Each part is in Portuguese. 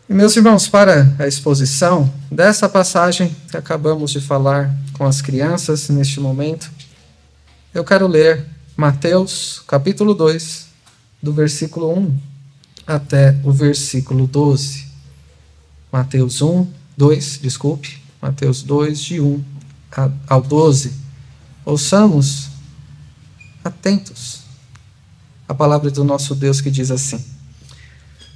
E, meus irmãos, para a exposição dessa passagem que acabamos de falar com as crianças neste momento, eu quero ler Mateus, capítulo 2, do versículo 1 até o versículo 12. Mateus 2, de 1 ao 12. Ouçamos atentos a palavra do nosso Deus, que diz assim: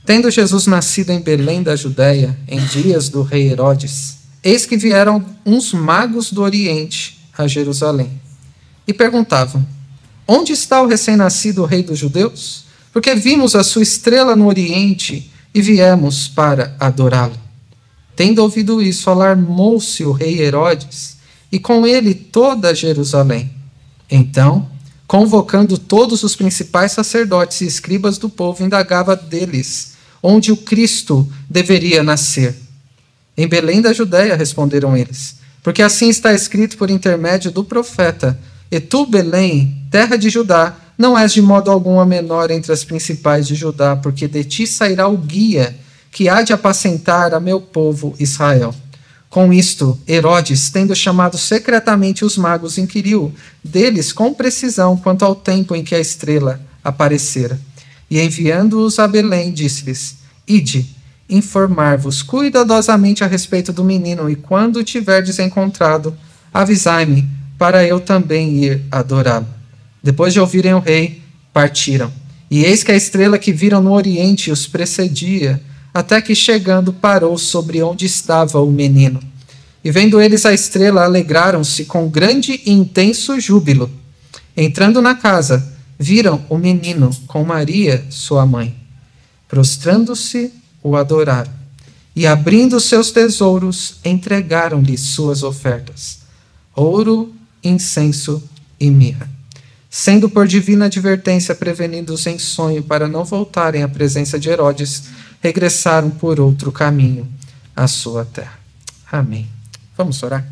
Tendo Jesus nascido em Belém da Judéia, em dias do rei Herodes, eis que vieram uns magos do Oriente a Jerusalém e perguntavam: Onde está o recém-nascido rei dos judeus? Porque vimos a sua estrela no Oriente e viemos para adorá-lo. Tendo ouvido isso, alarmou-se o rei Herodes e com ele toda Jerusalém. Então, convocando todos os principais sacerdotes e escribas do povo, indagava deles onde o Cristo deveria nascer. Em Belém da Judéia, responderam eles, porque assim está escrito por intermédio do profeta: E tu, Belém, terra de Judá, não és de modo algum a menor entre as principais de Judá, porque de ti sairá o guia que há de apacentar a meu povo Israel. Com isto, Herodes, tendo chamado secretamente os magos, inquiriu deles com precisão quanto ao tempo em que a estrela aparecera. E enviando-os a Belém, disse-lhes: Ide, informar-vos cuidadosamente a respeito do menino, e quando o tiverdes encontrado, avisai-me, para eu também ir adorá-lo. Depois de ouvirem o rei, partiram. E eis que a estrela que viram no oriente os precedia, até que chegando parou sobre onde estava o menino. E vendo eles a estrela, alegraram-se com grande e intenso júbilo. Entrando na casa, viram o menino com Maria, sua mãe. Prostrando-se, o adoraram. E abrindo seus tesouros, entregaram-lhe suas ofertas: ouro, incenso e mirra. Sendo por divina advertência prevenidos em sonho para não voltarem à presença de Herodes, regressaram por outro caminho à sua terra. Amém. Vamos orar.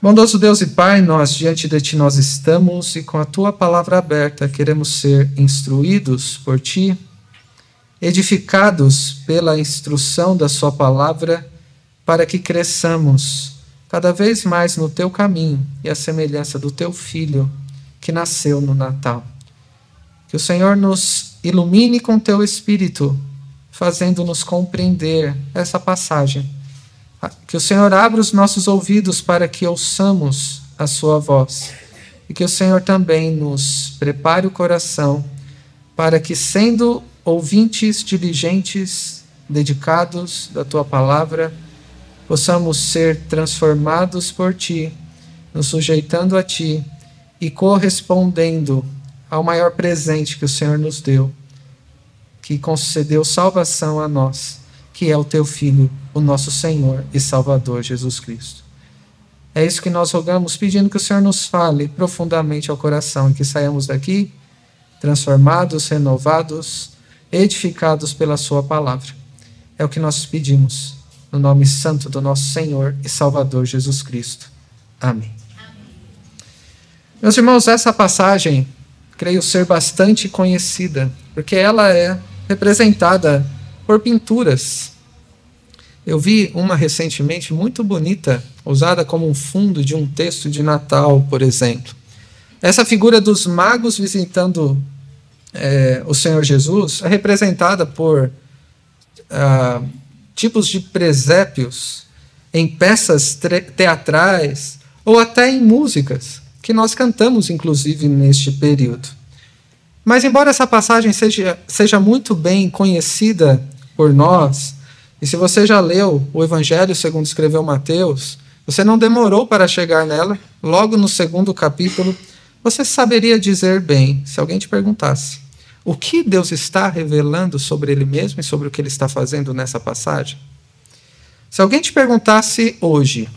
Bondoso Deus e Pai, nós diante de Ti nós estamos, e com a Tua palavra aberta queremos ser instruídos por Ti, edificados pela instrução da Sua palavra, para que cresçamos cada vez mais no Teu caminho e à semelhança do Teu Filho que nasceu no Natal. Que o Senhor nos ilumine com Teu Espírito, fazendo-nos compreender essa passagem. Que o Senhor abra os nossos ouvidos para que ouçamos a Sua voz. E que o Senhor também nos prepare o coração para que, sendo ouvintes diligentes, dedicados da Tua palavra, possamos ser transformados por Ti, nos sujeitando a Ti e correspondendo ao maior presente que o Senhor nos deu, que concedeu salvação a nós, que é o Teu Filho, o nosso Senhor e Salvador, Jesus Cristo. É isso que nós rogamos, pedindo que o Senhor nos fale profundamente ao coração e que saiamos daqui transformados, renovados, edificados pela Sua palavra. É o que nós pedimos, no nome santo do nosso Senhor e Salvador, Jesus Cristo. Amém. Meus irmãos, essa passagem, creio ser bastante conhecida, porque ela é representada por pinturas. Eu vi uma recentemente muito bonita, usada como um fundo de um texto de Natal, por exemplo. Essa figura dos magos visitando o Senhor Jesus é representada por tipos de presépios em peças teatrais ou até em músicas, que nós cantamos, inclusive, neste período. Mas, embora essa passagem seja muito bem conhecida por nós, e se você já leu o Evangelho segundo escreveu Mateus, você não demorou para chegar nela, logo no segundo capítulo, você saberia dizer bem, se alguém te perguntasse, o que Deus está revelando sobre Ele mesmo e sobre o que Ele está fazendo nessa passagem? Se alguém te perguntasse hoje,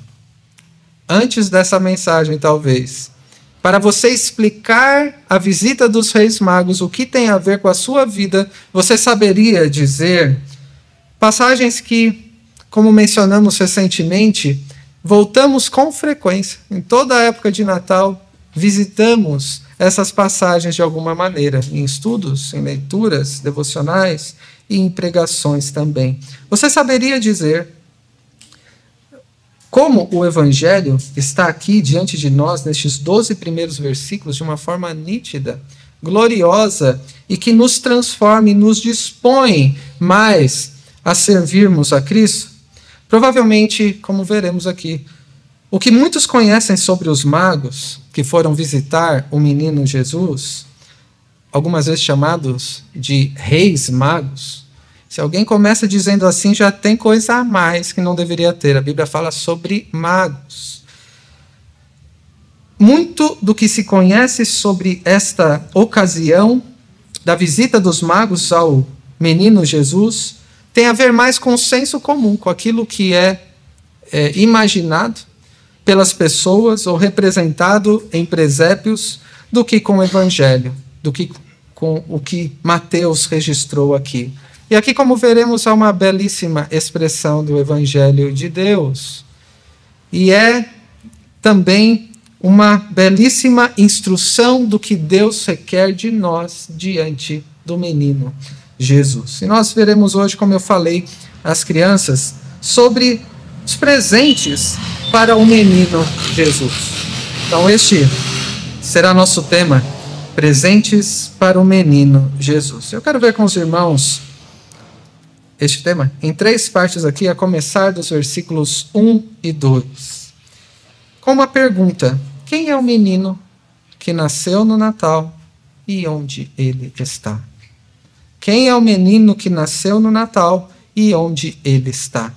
antes dessa mensagem talvez, para você explicar a visita dos Reis Magos, o que tem a ver com a sua vida, você saberia dizer passagens que, como mencionamos recentemente, voltamos com frequência. Em toda a época de Natal, visitamos essas passagens de alguma maneira, em estudos, em leituras devocionais e em pregações também. Você saberia dizer como o Evangelho está aqui diante de nós, nestes 12 primeiros versículos, de uma forma nítida, gloriosa, e que nos transforma e nos dispõe mais a servirmos a Cristo? Provavelmente, como veremos aqui, o que muitos conhecem sobre os magos que foram visitar o menino Jesus, algumas vezes chamados de reis magos, se alguém começa dizendo assim, já tem coisa a mais que não deveria ter. A Bíblia fala sobre magos. Muito do que se conhece sobre esta ocasião da visita dos magos ao menino Jesus tem a ver mais com o senso comum, com aquilo que é imaginado pelas pessoas ou representado em presépios, do que com o Evangelho, do que com o que Mateus registrou aqui. E aqui, como veremos, há uma belíssima expressão do Evangelho de Deus. E é também uma belíssima instrução do que Deus requer de nós diante do menino Jesus. E nós veremos hoje, como eu falei às crianças, sobre os presentes para o menino Jesus. Então, este será nosso tema, presentes para o menino Jesus. Eu quero ver com os irmãos este tema em 3 partes aqui, a começar dos versículos 1 e 2. Com uma pergunta: quem é o menino que nasceu no Natal e onde ele está? Quem é o menino que nasceu no Natal e onde ele está?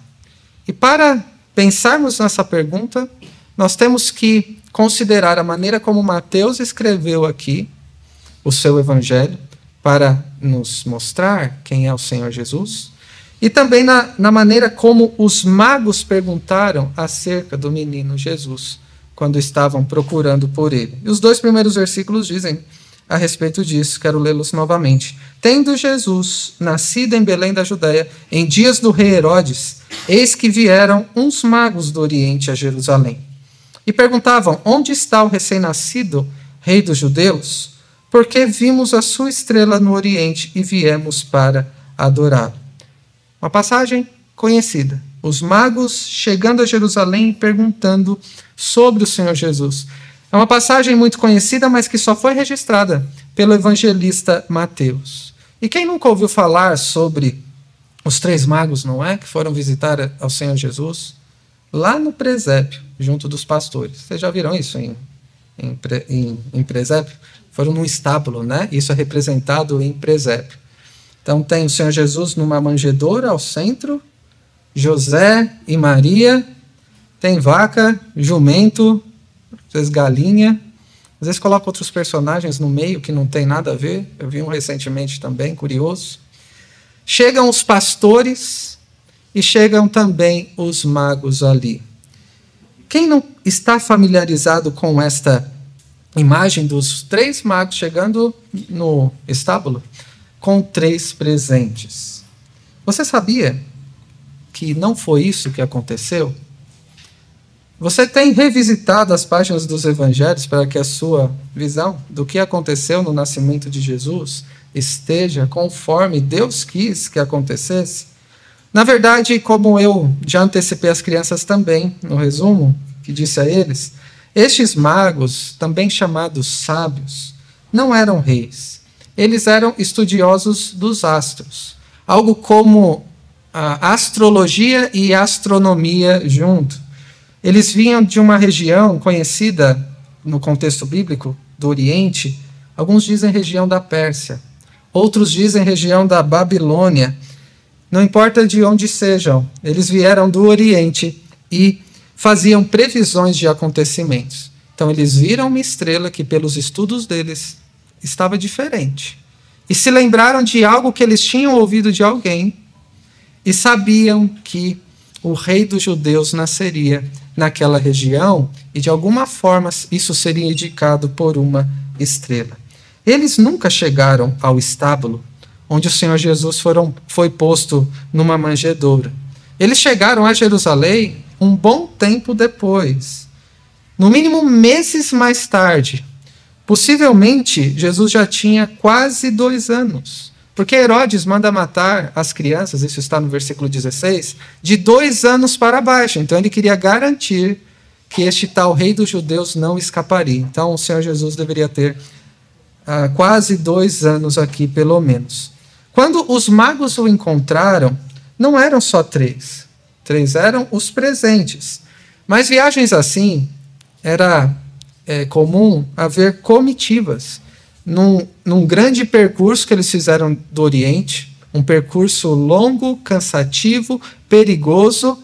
E para pensarmos nessa pergunta, nós temos que considerar a maneira como Mateus escreveu aqui o seu evangelho para nos mostrar quem é o Senhor Jesus, e também na maneira como os magos perguntaram acerca do menino Jesus quando estavam procurando por ele. E os 2 primeiros versículos dizem a respeito disso, quero lê-los novamente. Tendo Jesus nascido em Belém da Judéia, em dias do rei Herodes, eis que vieram uns magos do Oriente a Jerusalém. E perguntavam: onde está o recém-nascido rei dos judeus? Porque vimos a sua estrela no Oriente e viemos para adorá-lo. Uma passagem conhecida. Os magos chegando a Jerusalém e perguntando sobre o Senhor Jesus. É uma passagem muito conhecida, mas que só foi registrada pelo evangelista Mateus. E quem nunca ouviu falar sobre os 3 magos, não é? Que foram visitar ao Senhor Jesus lá no presépio, junto dos pastores. Vocês já viram isso em presépio? Foram num estábulo, né? Isso é representado em presépio. Então tem o Senhor Jesus numa manjedoura ao centro, José e Maria, tem vaca, jumento, às vezes galinha, às vezes coloca outros personagens no meio que não tem nada a ver. Eu vi um recentemente também, curioso. Chegam os pastores e chegam também os magos ali. Quem não está familiarizado com esta imagem dos 3 magos chegando no estábulo com 3 presentes? Você sabia que não foi isso que aconteceu? Você tem revisitado as páginas dos evangelhos para que a sua visão do que aconteceu no nascimento de Jesus esteja conforme Deus quis que acontecesse? Na verdade, como eu já antecipei as crianças também, no resumo que disse a eles, estes magos, também chamados sábios, não eram reis. Eles eram estudiosos dos astros, algo como a astrologia e astronomia junto. Eles vinham de uma região conhecida, no contexto bíblico, do Oriente. Alguns dizem região da Pérsia, outros dizem região da Babilônia. Não importa de onde sejam, eles vieram do Oriente e faziam previsões de acontecimentos. Então eles viram uma estrela que, pelos estudos deles, estava diferente. E se lembraram de algo que eles tinham ouvido de alguém e sabiam que o rei dos judeus nasceria naquela região e, de alguma forma, isso seria indicado por uma estrela. Eles nunca chegaram ao estábulo onde o Senhor Jesus foi posto numa manjedoura. Eles chegaram a Jerusalém um bom tempo depois, no mínimo meses mais tarde, Possivelmente, Jesus já tinha quase 2 anos. Porque Herodes manda matar as crianças, isso está no versículo 16, de 2 anos para baixo. Então ele queria garantir que este tal rei dos judeus não escaparia. Então o Senhor Jesus deveria ter quase 2 anos aqui, pelo menos. Quando os magos o encontraram, não eram só 3. 3 eram os presentes. Mas viagens assim, era comum haver comitivas. Num grande percurso que eles fizeram do Oriente, um percurso longo, cansativo, perigoso,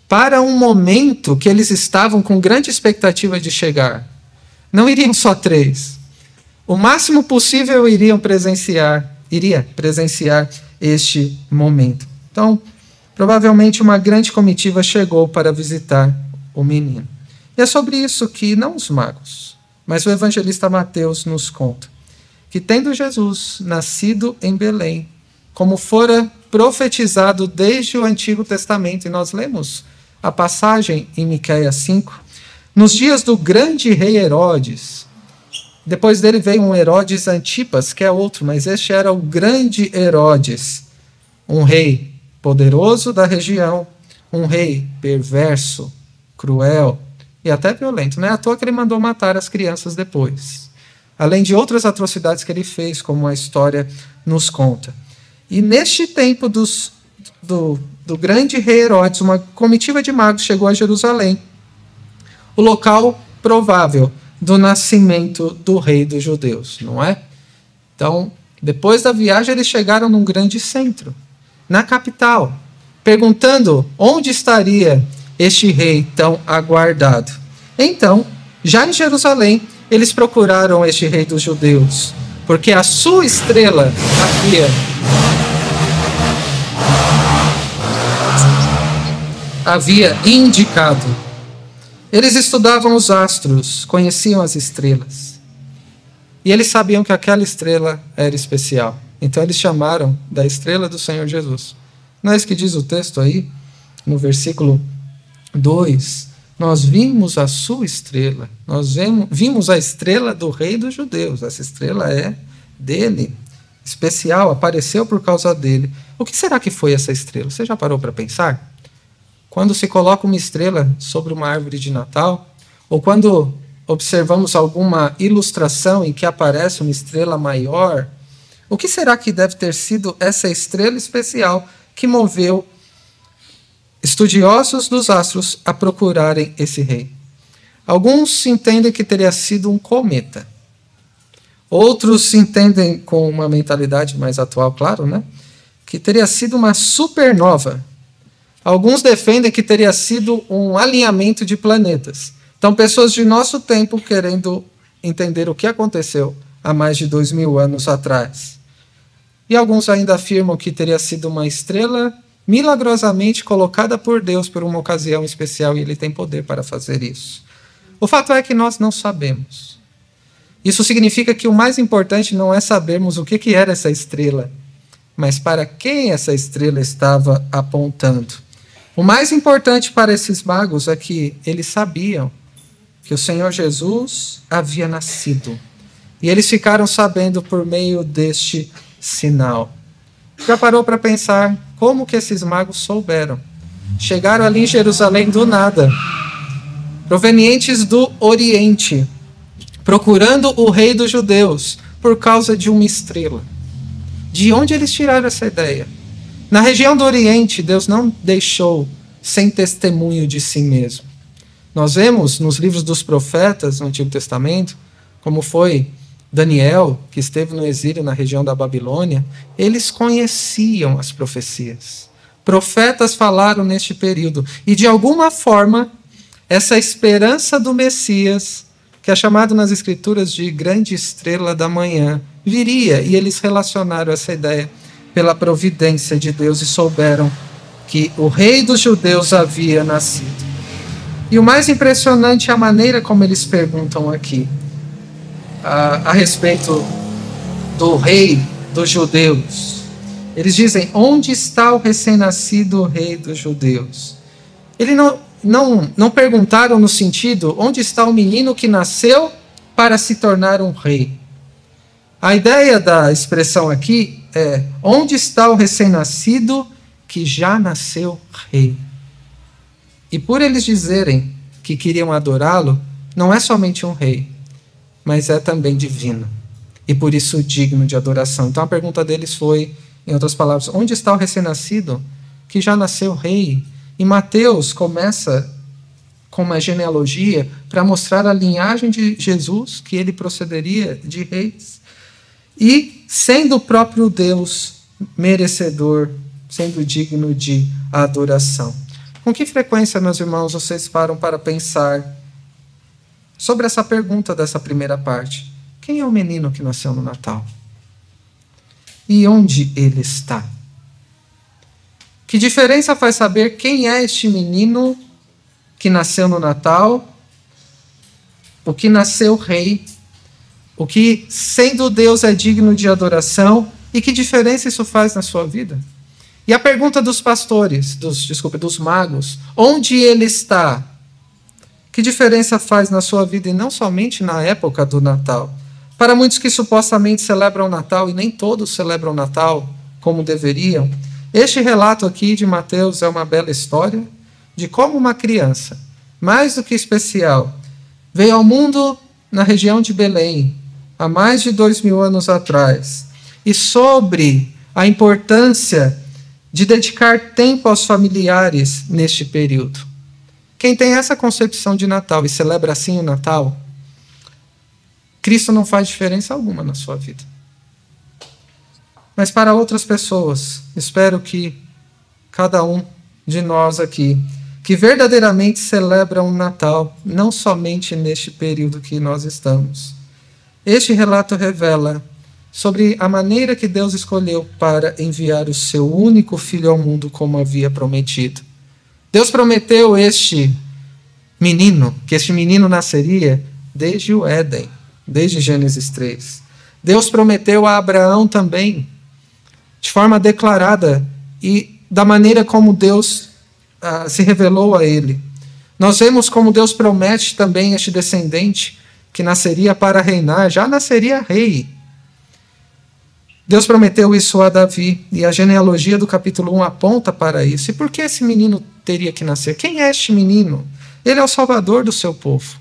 para um momento que eles estavam com grande expectativa de chegar. Não iriam só 3. O máximo possível iria presenciar este momento. Então, provavelmente uma grande comitiva chegou para visitar o menino. E é sobre isso que não os magos, mas o evangelista Mateus nos conta. Que tendo Jesus nascido em Belém, como fora profetizado desde o Antigo Testamento, e nós lemos a passagem em Miqueias 5, nos dias do grande rei Herodes, depois dele veio um Herodes Antipas, que é outro, mas este era o grande Herodes, um rei poderoso da região, um rei perverso, cruel e até violento. Não é à toa que ele mandou matar as crianças depois. Além de outras atrocidades que ele fez, como a história nos conta. E neste tempo do grande rei Herodes, uma comitiva de magos chegou a Jerusalém, o local provável do nascimento do rei dos judeus, não é? Então, depois da viagem, eles chegaram num grande centro, na capital, perguntando onde estaria este rei tão aguardado. Então, já em Jerusalém, eles procuraram este rei dos judeus, porque a sua estrela havia indicado. Eles estudavam os astros, conheciam as estrelas. E eles sabiam que aquela estrela era especial. Então eles chamaram da estrela do Senhor Jesus. Não é isso que diz o texto aí, no versículo 2. Nós vimos a sua estrela, nós vimos a estrela do rei dos judeus. Essa estrela é dele, especial, apareceu por causa dele. O que será que foi essa estrela? Você já parou para pensar? Quando se coloca uma estrela sobre uma árvore de Natal, ou quando observamos alguma ilustração em que aparece uma estrela maior, o que será que deve ter sido essa estrela especial que moveu estudiosos dos astros a procurarem esse rei? Alguns entendem que teria sido um cometa. Outros entendem com uma mentalidade mais atual, claro, né? Que teria sido uma supernova. Alguns defendem que teria sido um alinhamento de planetas. Então, pessoas de nosso tempo querendo entender o que aconteceu há mais de 2000 anos atrás. E alguns ainda afirmam que teria sido uma estrela milagrosamente colocada por Deus por uma ocasião especial, e ele tem poder para fazer isso. O fato é que nós não sabemos. Isso significa que o mais importante não é sabermos o que era essa estrela, mas para quem essa estrela estava apontando. O mais importante para esses magos é que eles sabiam que o Senhor Jesus havia nascido. E eles ficaram sabendo por meio deste sinal. Já parou para pensar como que esses magos souberam? Chegaram ali em Jerusalém do nada, provenientes do Oriente, procurando o rei dos judeus por causa de uma estrela. De onde eles tiraram essa ideia? Na região do Oriente, Deus não deixou sem testemunho de si mesmo. Nós vemos nos livros dos profetas no Antigo Testamento, como foi Daniel, que esteve no exílio na região da Babilônia, eles conheciam as profecias. Profetas falaram neste período. E, de alguma forma, essa esperança do Messias, que é chamado nas Escrituras de grande estrela da manhã, viria. E eles relacionaram essa ideia pela providência de Deus e souberam que o rei dos judeus havia nascido. E o mais impressionante é a maneira como eles perguntam aqui a respeito do rei dos judeus. Eles dizem: onde está o recém-nascido rei dos judeus? Eles não perguntaram no sentido: onde está o menino que nasceu para se tornar um rei. A ideia da expressão aqui é: onde está o recém-nascido que já nasceu rei? E por eles dizerem que queriam adorá-lo, não é somente um rei, mas é também divino. E por isso digno de adoração. Então a pergunta deles foi, em outras palavras, onde está o recém-nascido que já nasceu rei? E Mateus começa com uma genealogia para mostrar a linhagem de Jesus, que ele procederia de reis. E sendo o próprio Deus merecedor, sendo digno de adoração. Com que frequência, meus irmãos, vocês param para pensar sobre essa pergunta dessa primeira parte? Quem é o menino que nasceu no Natal? E onde ele está? Que diferença faz saber quem é este menino que nasceu no Natal, o que nasceu rei, o que, sendo Deus, é digno de adoração, e que diferença isso faz na sua vida? E a pergunta dos pastores, dos magos, onde ele está? Que diferença faz na sua vida, e não somente na época do Natal? Para muitos que supostamente celebram o Natal, e nem todos celebram o Natal como deveriam, este relato aqui de Mateus é uma bela história de como uma criança, mais do que especial, veio ao mundo na região de Belém, há mais de 2000 anos atrás, e sobre a importância de dedicar tempo aos familiares neste período. Quem tem essa concepção de Natal e celebra assim o Natal, Cristo não faz diferença alguma na sua vida. Mas para outras pessoas, espero que cada um de nós aqui, que verdadeiramente celebra um Natal, não somente neste período que nós estamos. Este relato revela sobre a maneira que Deus escolheu para enviar o seu único filho ao mundo como havia prometido. Deus prometeu este menino, que este menino nasceria desde o Éden, desde Gênesis 3. Deus prometeu a Abraão também, de forma declarada e da maneira como Deus se revelou a ele. Nós vemos como Deus promete também este descendente que nasceria para reinar, já nasceria rei. Deus prometeu isso a Davi, e a genealogia do capítulo 1 aponta para isso. E por que esse menino teria que nascer? Quem é este menino? Ele é o salvador do seu povo.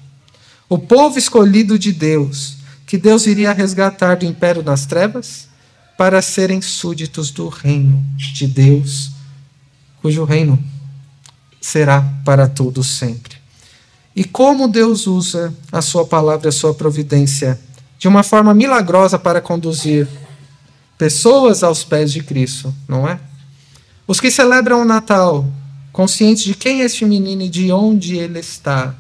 O povo escolhido de Deus, que Deus iria resgatar do império das trevas para serem súditos do reino de Deus, cujo reino será para todos sempre. E como Deus usa a sua palavra, a sua providência, de uma forma milagrosa para conduzir pessoas aos pés de Cristo, não é? Os que celebram o Natal, conscientes de quem é este menino e de onde ele está,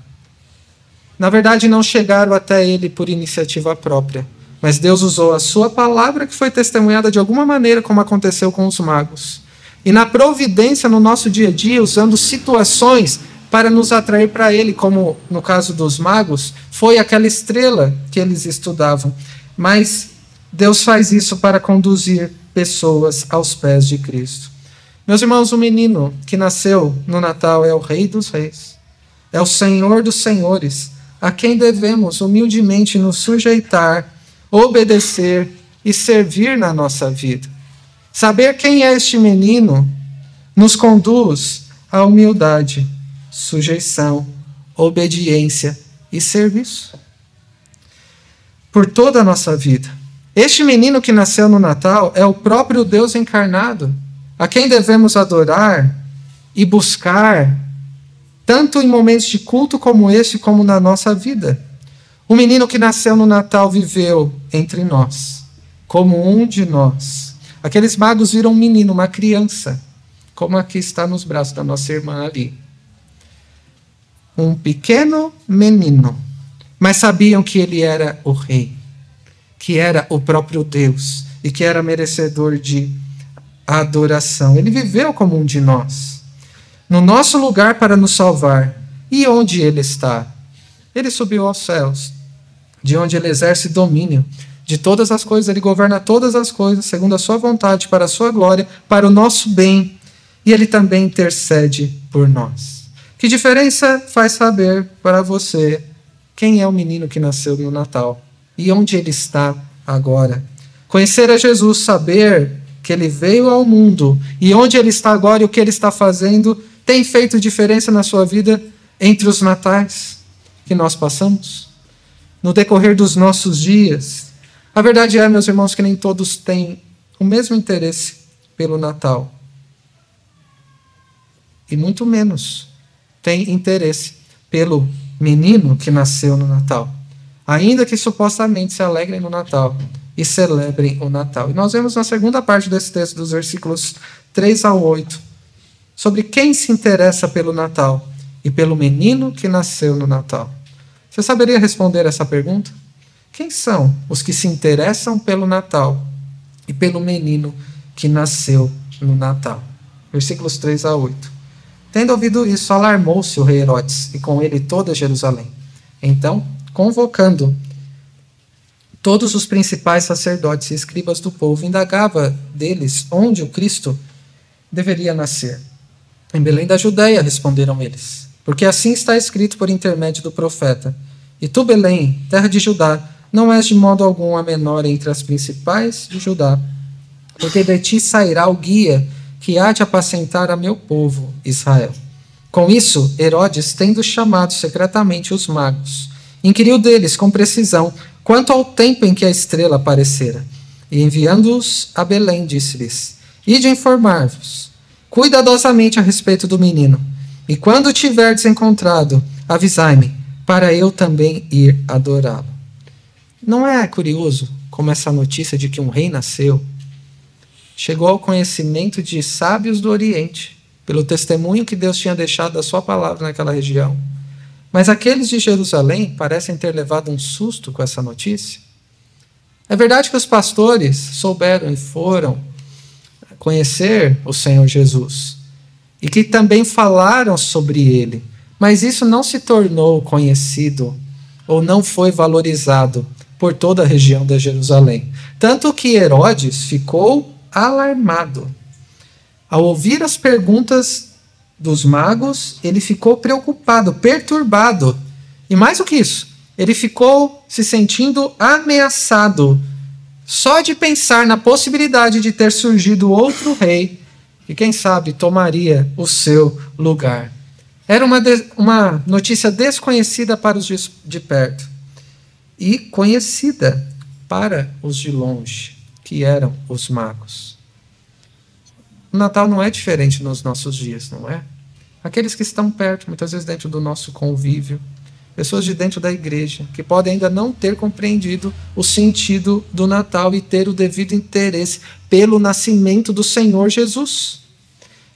na verdade não chegaram até ele por iniciativa própria, mas Deus usou a sua palavra, que foi testemunhada de alguma maneira, como aconteceu com os magos. E na providência no nosso dia a dia, usando situações para nos atrair para ele, como no caso dos magos, foi aquela estrela que eles estudavam. Mas Deus faz isso para conduzir pessoas aos pés de Cristo. Meus irmãos, o menino que nasceu no Natal é o Rei dos Reis, é o Senhor dos Senhores, a quem devemos humildemente nos sujeitar, obedecer e servir na nossa vida. Saber quem é este menino nos conduz à humildade, sujeição, obediência e serviço por toda a nossa vida. Este menino que nasceu no Natal é o próprio Deus encarnado, a quem devemos adorar e buscar, tanto em momentos de culto como este, como na nossa vida. O menino que nasceu no Natal viveu entre nós, como um de nós. Aqueles magos viram um menino, uma criança, como aqui está nos braços da nossa irmã ali. Um pequeno menino, mas sabiam que ele era o rei, que era o próprio Deus e que era merecedor de adoração. Ele viveu como um de nós, no nosso lugar para nos salvar. E onde ele está? Ele subiu aos céus, de onde ele exerce domínio de todas as coisas. Ele governa todas as coisas segundo a sua vontade, para a sua glória, para o nosso bem. E ele também intercede por nós. Que diferença faz saber para você quem é o menino que nasceu no Natal e onde ele está agora. Conhecer a Jesus, saber que ele veio ao mundo e onde ele está agora e o que ele está fazendo, tem feito diferença na sua vida entre os natais que nós passamos, no decorrer dos nossos dias. A verdade é, meus irmãos, que nem todos têm o mesmo interesse pelo Natal. E muito menos têm interesse pelo menino que nasceu no Natal. Ainda que supostamente se alegrem no Natal e celebrem o Natal. E nós vemos na segunda parte desse texto, dos versículos 3 ao 8, sobre quem se interessa pelo Natal e pelo menino que nasceu no Natal. Você saberia responder essa pergunta? Quem são os que se interessam pelo Natal e pelo menino que nasceu no Natal? Versículos 3 a 8. Tendo ouvido isso, alarmou-se o rei Herodes, e com ele toda Jerusalém. Então, convocando todos os principais sacerdotes e escribas do povo, indagava deles onde o Cristo deveria nascer. Em Belém da Judéia, responderam eles, porque assim está escrito por intermédio do profeta. E tu, Belém, terra de Judá, não és de modo algum a menor entre as principais de Judá, porque de ti sairá o guia que há de apacentar a meu povo, Israel. Com isso, Herodes, tendo chamado secretamente os magos, inquiriu deles com precisão quanto ao tempo em que a estrela aparecera. E enviando-os a Belém, disse-lhes: Ide informar-vos cuidadosamente a respeito do menino, e quando o tiverdes encontrado, avisai-me, para eu também ir adorá-lo. Não é curioso como essa notícia de que um rei nasceu chegou ao conhecimento de sábios do Oriente, pelo testemunho que Deus tinha deixado da sua palavra naquela região. Mas aqueles de Jerusalém parecem ter levado um susto com essa notícia. É verdade que os pastores souberam e foram conhecer o Senhor Jesus, e que também falaram sobre ele, mas isso não se tornou conhecido, ou não foi valorizado por toda a região de Jerusalém. Tanto que Herodes ficou alarmado. Ao ouvir as perguntas dos magos, ele ficou preocupado, perturbado. E mais do que isso, ele ficou se sentindo ameaçado só de pensar na possibilidade de ter surgido outro rei que, quem sabe, tomaria o seu lugar. Era uma notícia desconhecida para os de perto e conhecida para os de longe, que eram os magos. O Natal não é diferente nos nossos dias, não é? Aqueles que estão perto, muitas vezes dentro do nosso convívio, pessoas de dentro da igreja, que podem ainda não ter compreendido o sentido do Natal e ter o devido interesse pelo nascimento do Senhor Jesus.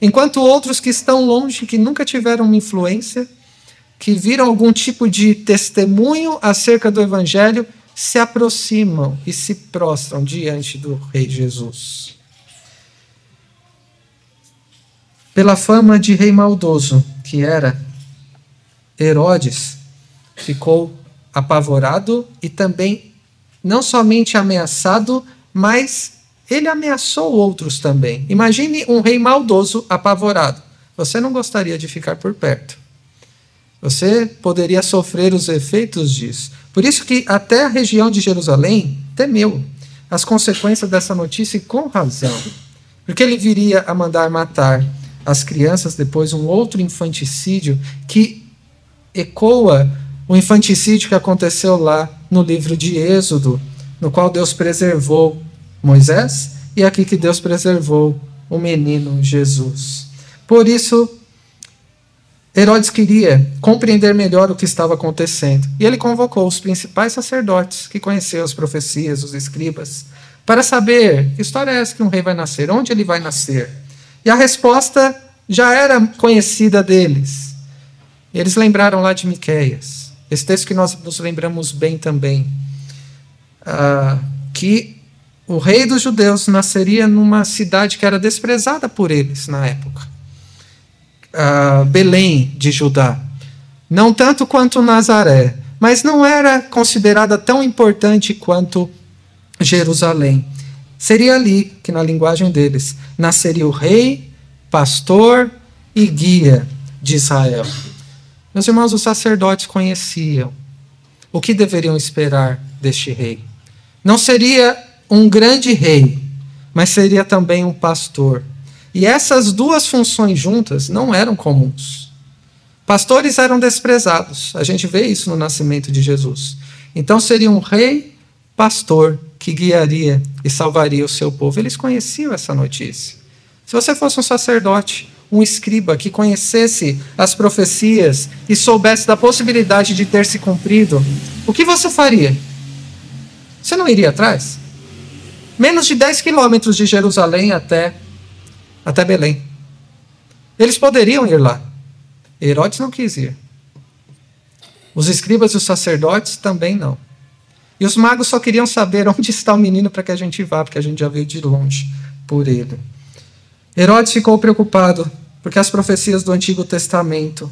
Enquanto outros que estão longe, que nunca tiveram uma influência, que viram algum tipo de testemunho acerca do Evangelho, se aproximam e se prostram diante do Rei Jesus. Pela fama de rei maldoso que era, Herodes ficou apavorado e também não somente ameaçado, mas ele ameaçou outros também. Imagine um rei maldoso apavorado. Você não gostaria de ficar por perto. Você poderia sofrer os efeitos disso. Por isso que até a região de Jerusalém temeu as consequências dessa notícia, e com razão. Porque ele viria a mandar matar as crianças, depois um outro infanticídio que ecoa o infanticídio que aconteceu lá no livro de Êxodo, no qual Deus preservou Moisés, e aqui que Deus preservou o menino Jesus. Por isso, Herodes queria compreender melhor o que estava acontecendo. E ele convocou os principais sacerdotes, que conheciam as profecias, os escribas, para saber que história é essa que um rei vai nascer, onde ele vai nascer. E a resposta já era conhecida deles. Eles lembraram lá de Miqueias, esse texto que nós nos lembramos bem também, que o rei dos judeus nasceria numa cidade que era desprezada por eles na época, Belém de Judá. Não tanto quanto Nazaré, mas não era considerada tão importante quanto Jerusalém. Seria ali que, na linguagem deles, nasceria o rei, pastor e guia de Israel. Meus irmãos, os sacerdotes conheciam o que deveriam esperar deste rei. Não seria um grande rei, mas seria também um pastor. E essas duas funções juntas não eram comuns. Pastores eram desprezados. A gente vê isso no nascimento de Jesus. Então seria um rei pastor que guiaria e salvaria o seu povo. Eles conheciam essa notícia. Se você fosse um sacerdote, um escriba que conhecesse as profecias e soubesse da possibilidade de ter se cumprido, o que você faria? Você não iria atrás? Menos de 10 quilômetros de Jerusalém até Belém. Eles poderiam ir lá. Herodes não quis ir. Os escribas e os sacerdotes também não. E os magos só queriam saber onde está o menino para que a gente vá, porque a gente já veio de longe por ele. Herodes ficou preocupado, porque as profecias do Antigo Testamento,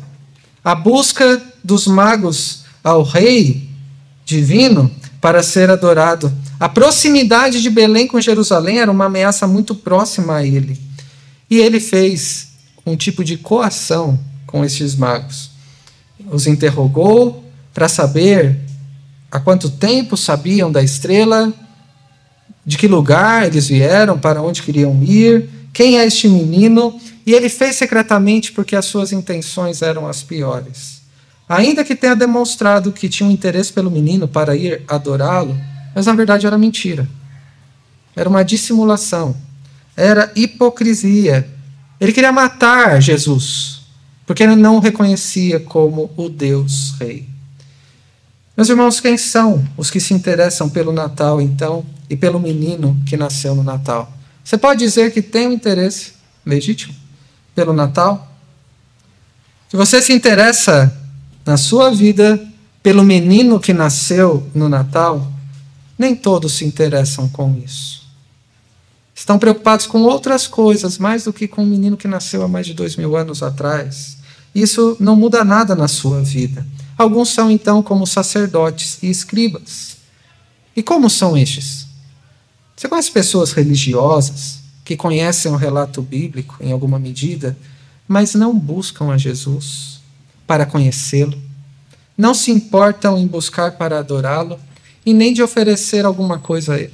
a busca dos magos ao rei divino para ser adorado, a proximidade de Belém com Jerusalém era uma ameaça muito próxima a ele. E ele fez um tipo de coação com estes magos. Os interrogou para saber há quanto tempo sabiam da estrela, de que lugar eles vieram, para onde queriam ir, quem é este menino, e ele fez secretamente porque as suas intenções eram as piores. Ainda que tenha demonstrado que tinha um interesse pelo menino para ir adorá-lo, mas na verdade era mentira. Era uma dissimulação. Era hipocrisia. Ele queria matar Jesus, porque ele não o reconhecia como o Deus Rei. Meus irmãos, quem são os que se interessam pelo Natal, então, e pelo menino que nasceu no Natal? Você pode dizer que tem um interesse legítimo pelo Natal? Se você se interessa na sua vida pelo menino que nasceu no Natal, nem todos se interessam com isso. Estão preocupados com outras coisas, mais do que com o menino que nasceu há mais de 2000 anos atrás. Isso não muda nada na sua vida. Alguns são, então, como sacerdotes e escribas. E como são estes? Você conhece pessoas religiosas que conhecem o relato bíblico em alguma medida, mas não buscam a Jesus para conhecê-lo, não se importam em buscar para adorá-lo e nem de oferecer alguma coisa a ele.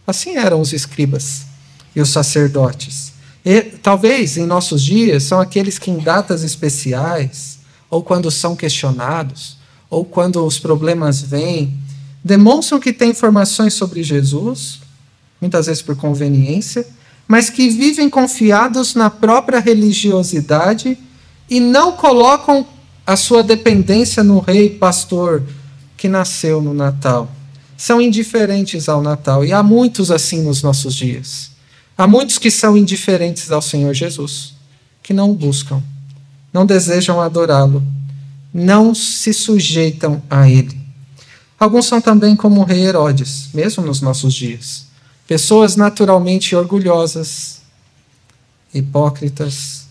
Assim eram os escribas e os sacerdotes. E, talvez em nossos dias são aqueles que em datas especiais, ou quando são questionados, ou quando os problemas vêm, demonstram que têm informações sobre Jesus, muitas vezes por conveniência, mas que vivem confiados na própria religiosidade e não colocam a sua dependência no rei pastor que nasceu no Natal. São indiferentes ao Natal, e há muitos assim nos nossos dias. Há muitos que são indiferentes ao Senhor Jesus, que não o buscam, não desejam adorá-lo, não se sujeitam a ele. Alguns são também como o rei Herodes, mesmo nos nossos dias. Pessoas naturalmente orgulhosas, hipócritas,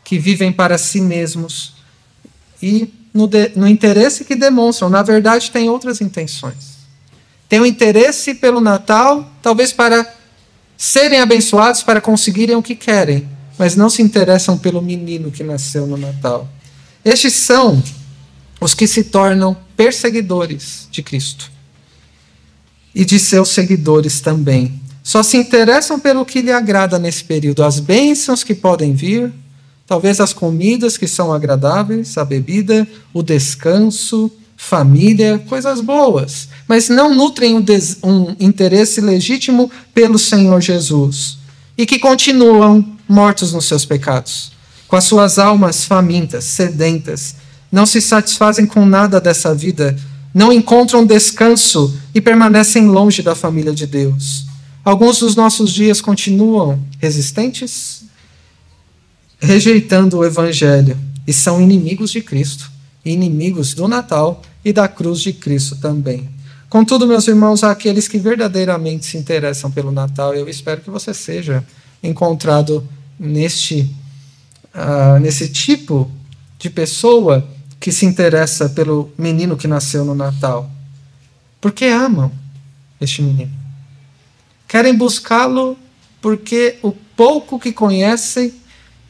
que vivem para si mesmos e, no interesse que demonstram, na verdade, têm outras intenções. Têm um interesse pelo Natal, talvez para serem abençoados, para conseguirem o que querem, mas não se interessam pelo menino que nasceu no Natal. Estes são os que se tornam perseguidores de Cristo e de seus seguidores também. Só se interessam pelo que lhe agrada nesse período, as bênçãos que podem vir, talvez as comidas que são agradáveis, a bebida, o descanso, família, coisas boas, mas não nutrem um interesse legítimo pelo Senhor Jesus e que continuam mortos nos seus pecados, com as suas almas famintas, sedentas, não se satisfazem com nada dessa vida, não encontram descanso e permanecem longe da família de Deus. Alguns dos nossos dias continuam resistentes, rejeitando o Evangelho, e são inimigos de Cristo, inimigos do Natal e da cruz de Cristo também. Contudo, meus irmãos, há aqueles que verdadeiramente se interessam pelo Natal, e eu espero que você seja encontrado nesse tipo de pessoa que se interessa pelo menino que nasceu no Natal. Porque amam este menino. Querem buscá-lo porque o pouco que conhecem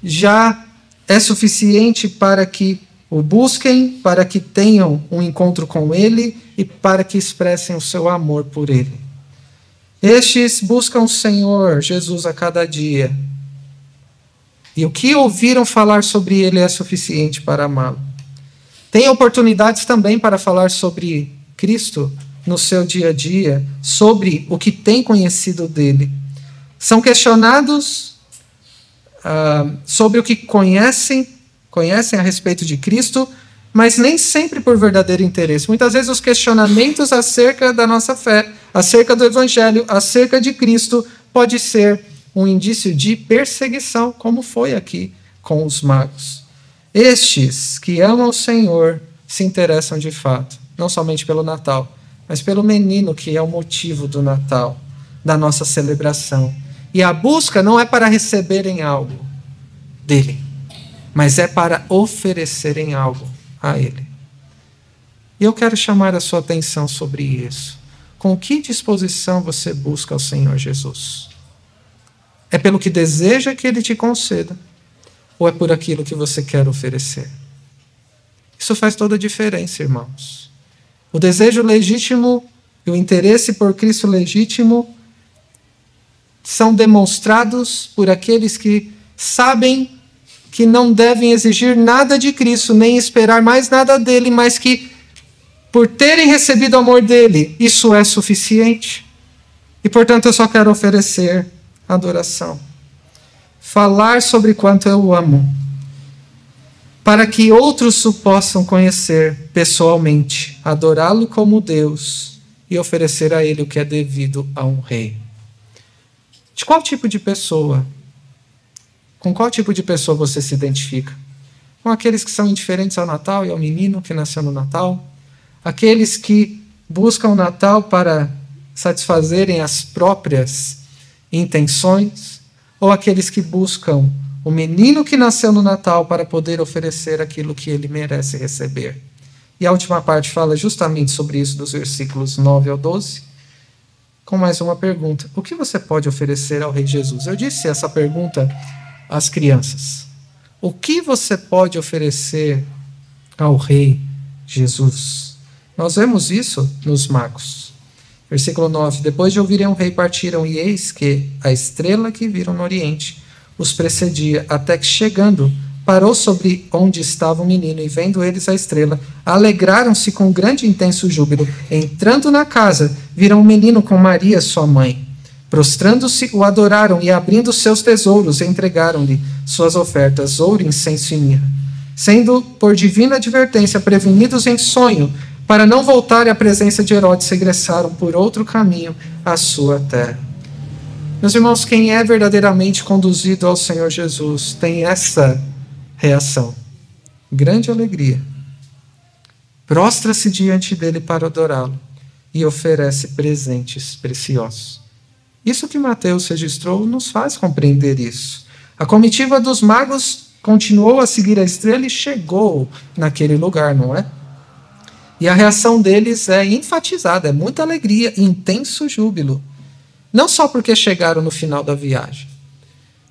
já é suficiente para que o busquem, para que tenham um encontro com ele e para que expressem o seu amor por Ele. Estes buscam o Senhor Jesus a cada dia. E o que ouviram falar sobre Ele é suficiente para amá-lo. Tem oportunidades também para falar sobre Cristo no seu dia a dia, sobre o que tem conhecido dele. São questionados sobre o que conhecem a respeito de Cristo, mas nem sempre por verdadeiro interesse. Muitas vezes os questionamentos acerca da nossa fé, acerca do Evangelho, acerca de Cristo, pode ser um indício de perseguição, como foi aqui com os magos. Estes que amam o Senhor se interessam de fato, não somente pelo Natal, mas pelo menino que é o motivo do Natal, da nossa celebração. E a busca não é para receberem algo dele, mas é para oferecerem algo a ele. E eu quero chamar a sua atenção sobre isso. Com que disposição você busca ao Senhor Jesus? É pelo que deseja que ele te conceda? Ou é por aquilo que você quer oferecer? Isso faz toda a diferença, irmãos. O desejo legítimo e o interesse por Cristo legítimo são demonstrados por aqueles que sabem que não devem exigir nada de Cristo, nem esperar mais nada dele, mas que, por terem recebido o amor dele, isso é suficiente. E, portanto, eu só quero oferecer adoração. Falar sobre quanto eu o amo, para que outros o possam conhecer pessoalmente, adorá-lo como Deus e oferecer a ele o que é devido a um rei. De qual tipo de pessoa? Com qual tipo de pessoa você se identifica? Com aqueles que são indiferentes ao Natal e ao menino que nasceu no Natal? Aqueles que buscam o Natal para satisfazerem as próprias intenções? Ou aqueles que buscam o menino que nasceu no Natal para poder oferecer aquilo que ele merece receber? E a última parte fala justamente sobre isso, dos versículos 9 ao 12, com mais uma pergunta. O que você pode oferecer ao Rei Jesus? Eu disse essa pergunta às crianças. O que você pode oferecer ao Rei Jesus? Nós vemos isso nos magos. Versículo 9. Depois de ouvirem o rei, partiram, e eis que a estrela que viram no oriente os precedia, até que, chegando, parou sobre onde estava o menino, e vendo eles a estrela, alegraram-se com grande e intenso júbilo. Entrando na casa, viram o menino com Maria, sua mãe. Prostrando-se, o adoraram, e abrindo seus tesouros, entregaram-lhe suas ofertas, ouro, incenso e mirra. Sendo, por divina advertência, prevenidos em sonho, para não voltarem à presença de Herodes, regressaram por outro caminho à sua terra. Meus irmãos, quem é verdadeiramente conduzido ao Senhor Jesus tem essa reação. Grande alegria. Prostra-se diante dele para adorá-lo e oferece presentes preciosos. Isso que Mateus registrou nos faz compreender isso. A comitiva dos magos continuou a seguir a estrela e chegou naquele lugar, não é? E a reação deles é enfatizada, é muita alegria, intenso júbilo. Não só porque chegaram no final da viagem.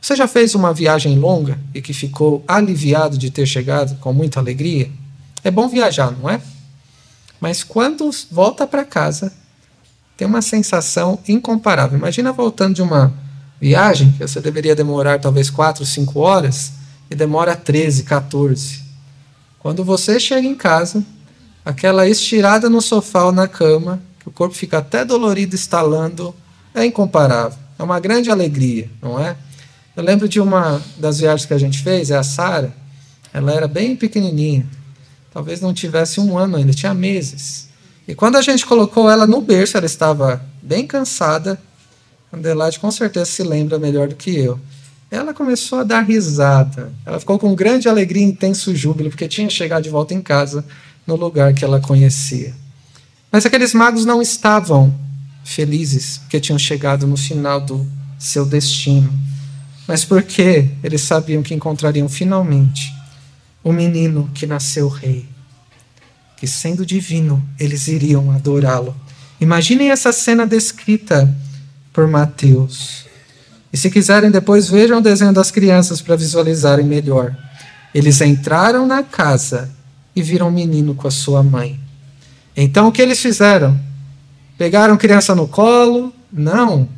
Você já fez uma viagem longa e que ficou aliviado de ter chegado com muita alegria? É bom viajar, não é? Mas quando volta para casa, tem uma sensação incomparável. Imagina voltando de uma viagem que você deveria demorar talvez 4, 5 horas e demora 13, 14. Quando você chega em casa, aquela estirada no sofá ou na cama, que o corpo fica até dolorido, estalando, é incomparável. É uma grande alegria, não é? Eu lembro de uma das viagens que a gente fez, a Sara. Ela era bem pequenininha. Talvez não tivesse 1 ano ainda, tinha meses. E quando a gente colocou ela no berço, ela estava bem cansada. A Adelaide com certeza se lembra melhor do que eu. Ela começou a dar risada. Ela ficou com grande alegria e intenso júbilo, porque tinha chegado de volta em casa, no lugar que ela conhecia. Mas aqueles magos não estavam felizes porque tinham chegado no final do seu destino, mas porque eles sabiam que encontrariam finalmente o menino que nasceu rei, que sendo divino, eles iriam adorá-lo. Imaginem essa cena descrita por Mateus. E se quiserem depois, vejam o desenho das crianças para visualizarem melhor. Eles entraram na casa e viram o menino com a sua mãe. Então o que eles fizeram? Pegaram a criança no colo? Não.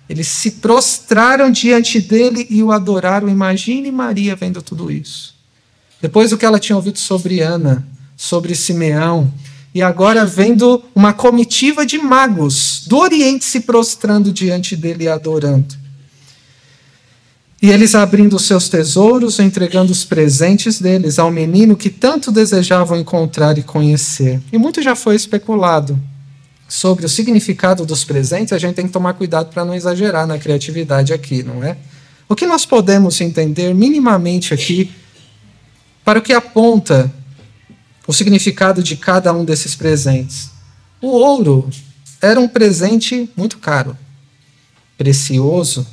Eles se prostraram diante dele e o adoraram. Imagine Maria vendo tudo isso. Depois do que ela tinha ouvido sobre Ana, sobre Simeão, e agora vendo uma comitiva de magos do Oriente se prostrando diante dele e adorando. E eles abrindo os seus tesouros, entregando os presentes deles ao menino que tanto desejavam encontrar e conhecer. E muito já foi especulado sobre o significado dos presentes. A gente tem que tomar cuidado para não exagerar na criatividade aqui, não é? O que nós podemos entender minimamente aqui para o que aponta o significado de cada um desses presentes? O ouro era um presente muito caro, precioso,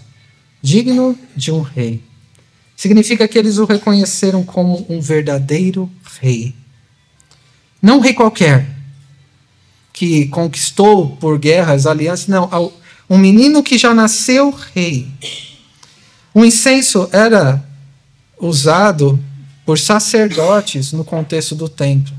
digno de um rei. Significa que eles o reconheceram como um verdadeiro rei. Não um rei qualquer, que conquistou por guerras, alianças, não. Um menino que já nasceu rei. O incenso era usado por sacerdotes no contexto do templo.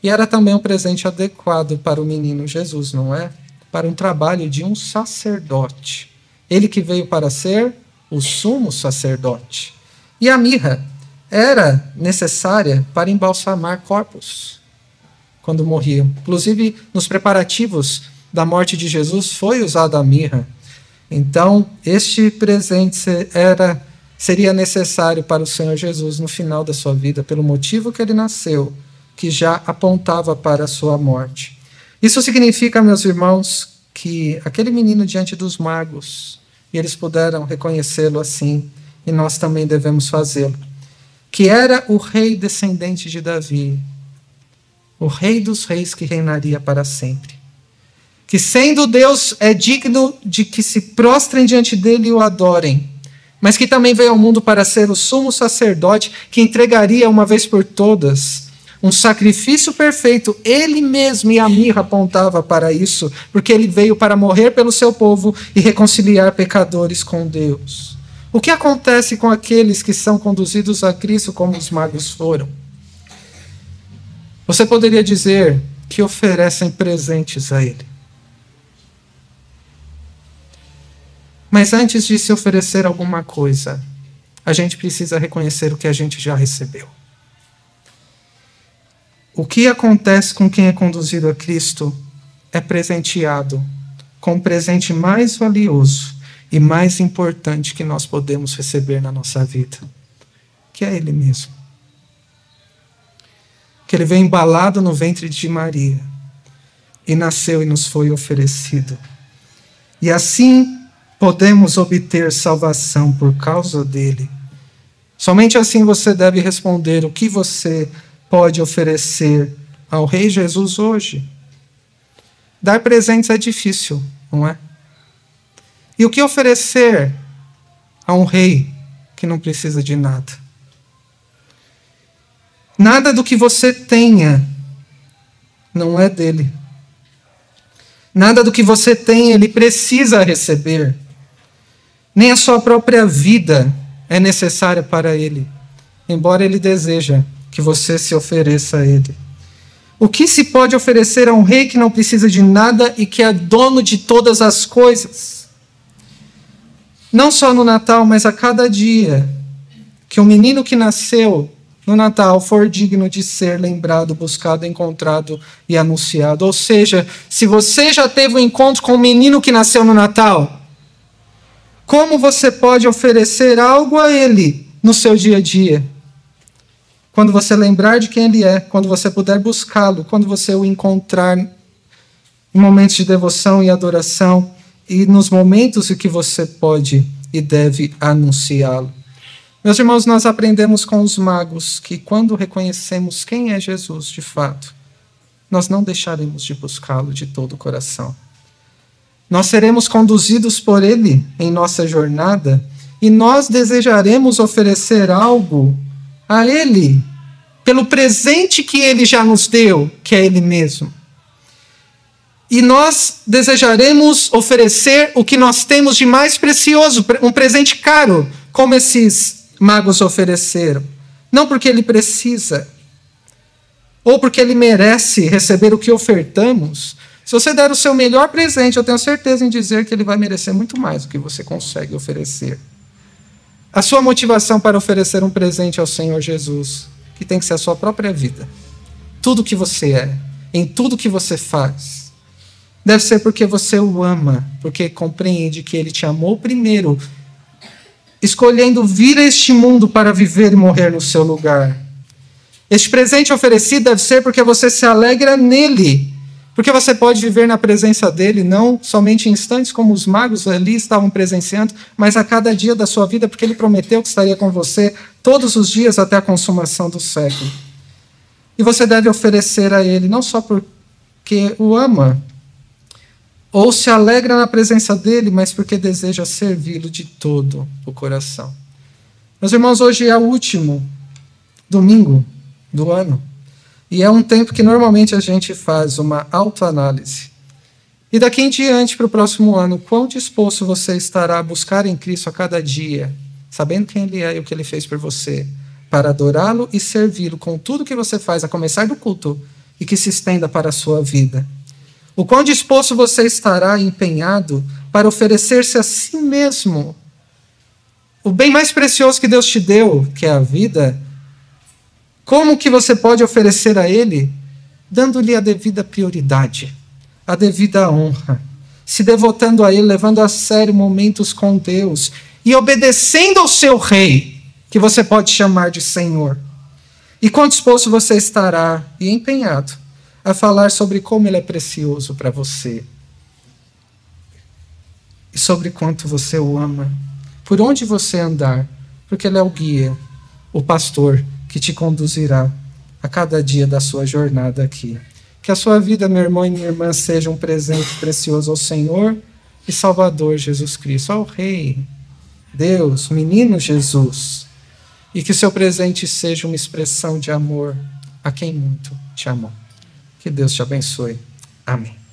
E era também um presente adequado para o menino Jesus, não é? Para um trabalho de um sacerdote. Ele que veio para ser o sumo sacerdote. E a mirra era necessária para embalsamar corpos quando morriam. Inclusive, nos preparativos da morte de Jesus foi usada a mirra. Então, este presente seria necessário para o Senhor Jesus no final da sua vida, pelo motivo que ele nasceu, que já apontava para a sua morte. Isso significa, meus irmãos, que aquele menino diante dos magos, e eles puderam reconhecê-lo assim, e nós também devemos fazê-lo, que era o rei descendente de Davi, o rei dos reis que reinaria para sempre. Que sendo Deus é digno de que se prostrem diante dele e o adorem, mas que também veio ao mundo para ser o sumo sacerdote que entregaria uma vez por todas um sacrifício perfeito. Ele mesmo, e a mirra apontava para isso, porque ele veio para morrer pelo seu povo e reconciliar pecadores com Deus. O que acontece com aqueles que são conduzidos a Cristo como os magos foram? Você poderia dizer que oferecem presentes a ele. Mas antes de se oferecer alguma coisa, a gente precisa reconhecer o que a gente já recebeu. O que acontece com quem é conduzido a Cristo é presenteado com o presente mais valioso e mais importante que nós podemos receber na nossa vida, que é Ele mesmo. Que Ele veio embalado no ventre de Maria e nasceu e nos foi oferecido. E assim podemos obter salvação por causa dele. Somente assim você deve responder o que você pode oferecer ao Rei Jesus hoje. Dar presentes é difícil, não é? E o que oferecer a um rei que não precisa de nada? Nada do que você tenha não é dele. Nada do que você tem ele precisa receber. Nem a sua própria vida é necessária para ele, embora ele deseja que você se ofereça a ele. O que se pode oferecer a um rei que não precisa de nada e que é dono de todas as coisas? Não só no Natal, mas a cada dia que o menino que nasceu no Natal for digno de ser lembrado, buscado, encontrado e anunciado. Ou seja, se você já teve um encontro com o menino que nasceu no Natal, como você pode oferecer algo a ele no seu dia a dia? Quando você lembrar de quem ele é, quando você puder buscá-lo, quando você o encontrar em momentos de devoção e adoração e nos momentos em que você pode e deve anunciá-lo. Meus irmãos, nós aprendemos com os magos que quando reconhecemos quem é Jesus de fato, nós não deixaremos de buscá-lo de todo o coração. Nós seremos conduzidos por ele em nossa jornada e nós desejaremos oferecer algo a ele, pelo presente que ele já nos deu, que é ele mesmo. E nós desejaremos oferecer o que nós temos de mais precioso, um presente caro, como esses magos ofereceram. Não porque ele precisa, ou porque ele merece receber o que ofertamos. Se você der o seu melhor presente, eu tenho certeza em dizer que ele vai merecer muito mais do que você consegue oferecer. A sua motivação para oferecer um presente ao Senhor Jesus, que tem que ser a sua própria vida, tudo que você é, em tudo que você faz, deve ser porque você o ama, porque compreende que ele te amou primeiro, escolhendo vir a este mundo para viver e morrer no seu lugar. Este presente oferecido deve ser porque você se alegra nele, porque você pode viver na presença dele, não somente em instantes como os magos ali estavam presenciando, mas a cada dia da sua vida, porque ele prometeu que estaria com você todos os dias até a consumação do século. E você deve oferecer a ele, não só porque o ama, ou se alegra na presença dele, mas porque deseja servi-lo de todo o coração. Meus irmãos, hoje é o último domingo do ano. E é um tempo que normalmente a gente faz uma autoanálise. E daqui em diante, para o próximo ano, quão disposto você estará a buscar em Cristo a cada dia, sabendo quem Ele é e o que Ele fez por você, para adorá-lo e servi-lo com tudo que você faz, a começar do culto, e que se estenda para a sua vida. O quão disposto você estará empenhado para oferecer-se a si mesmo, o bem mais precioso que Deus te deu, que é a vida. Como que você pode oferecer a Ele? Dando-lhe a devida prioridade, a devida honra, se devotando a Ele, levando a sério momentos com Deus e obedecendo ao seu Rei, que você pode chamar de Senhor. E quão disposto você estará e empenhado a falar sobre como Ele é precioso para você e sobre quanto você o ama, por onde você andar, porque Ele é o guia, o pastor, que te conduzirá a cada dia da sua jornada aqui. Que a sua vida, meu irmão e minha irmã, seja um presente precioso ao Senhor e Salvador Jesus Cristo, ao Rei, Deus, menino Jesus, e que o seu presente seja uma expressão de amor a quem muito te amou. Que Deus te abençoe. Amém.